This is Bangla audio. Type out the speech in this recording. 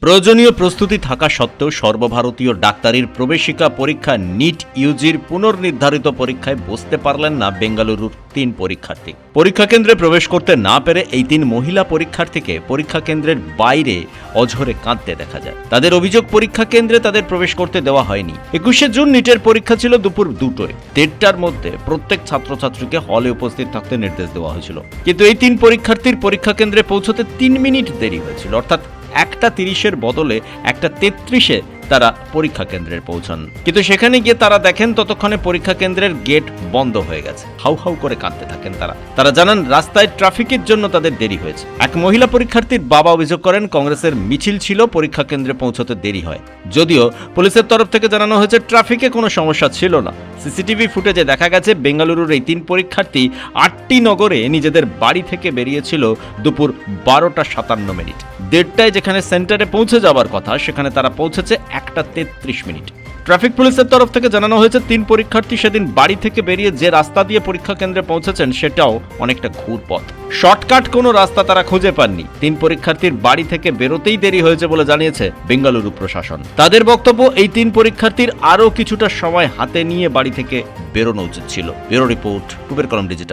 প্রয়োজনীয় প্রস্তুতি থাকা সত্ত্বেও সর্বভারতীয় ডাক্তারির প্রবেশিকা পরীক্ষা নিট ইউজির পুনর্নির্ধারিত পরীক্ষায় বসতে পারলেন না বেঙ্গালুরুর 3 পরীক্ষার্থী। পরীক্ষা কেন্দ্রে প্রবেশ করতে না পেরে এই 3 মহিলা পরীক্ষার্থীকে পরীক্ষা কেন্দ্রের বাইরে অঝরে কাঁদতে দেখা যায়। তাদের অভিযোগ, পরীক্ষা কেন্দ্রে তাদের প্রবেশ করতে দেওয়া হয়নি। 21শে জুন নিটের পরীক্ষা ছিল দুপুর 2টায়। 1:30টার মধ্যে প্রত্যেক ছাত্রছাত্রীকে হলে উপস্থিত থাকতে নির্দেশ দেওয়া হয়েছিল, কিন্তু এই 3 পরীক্ষার্থীর পরীক্ষা কেন্দ্রে পৌঁছতে 3 মিনিট দেরি হয়েছিল, অর্থাৎ 1:30-এর বদলে 1:33-এ তারা পরীক্ষা কেন্দ্রে পৌঁছান। কিন্তু সেখানে গিয়ে তারা দেখেন ততক্ষণে পরীক্ষা কেন্দ্রের গেট বন্ধ হয়ে গেছে। হাউ হাউ করে কাঁদতে থাকেন তারা জানান রাস্তায় ট্রাফিকের জন্য তাদের দেরি হয়েছে। এক মহিলা পরীক্ষার্থীর বাবা অভিযোগ করেন, কংগ্রেসের মিছিল ছিল, পরীক্ষা কেন্দ্রে পৌঁছতে দেরি হয়। যদিও পুলিশের তরফ থেকে জানানো হয়েছে ট্রাফিকে কোনো সমস্যা ছিল না। সিসিটিভি ফুটেজে দেখা গেছে বেঙ্গালুরুর এই 3 পরীক্ষার্থী 8টি নগরে নিজেদের বাড়ি থেকে বেরিয়েছিল দুপুর 12:57। 1:30টায় যেখানে সেন্টারে পৌঁছে যাওয়ার কথা সেখানে তারা পৌঁছেছে 1:33। ট্রাফিক পুলিশের তরফ থেকে জানানো হয়েছে 3 পরীক্ষার্থী সেদিন বাড়ি থেকে বেরিয়ে যে রাস্তা দিয়ে পরীক্ষা কেন্দ্রে পৌঁছেছেন সেটাও অনেকটা ঘুরপথ। শর্টকাট কোনো রাস্তা তারা খুঁজে পাননি। 3 পরীক্ষার্থীর বাড়ি থেকে বেরোতেই দেরি হয়েছে বলে জানিয়েছে বেঙ্গালুরু প্রশাসন। তাদের বক্তব্য, এই 3 পরীক্ষার্থীর আরও কিছুটা সময় হাতে নিয়ে বাড়ি থেকে বেরোনো উচিত ছিল। ব্যুরো রিপোর্ট, কুবের কলম ডিজিটাল।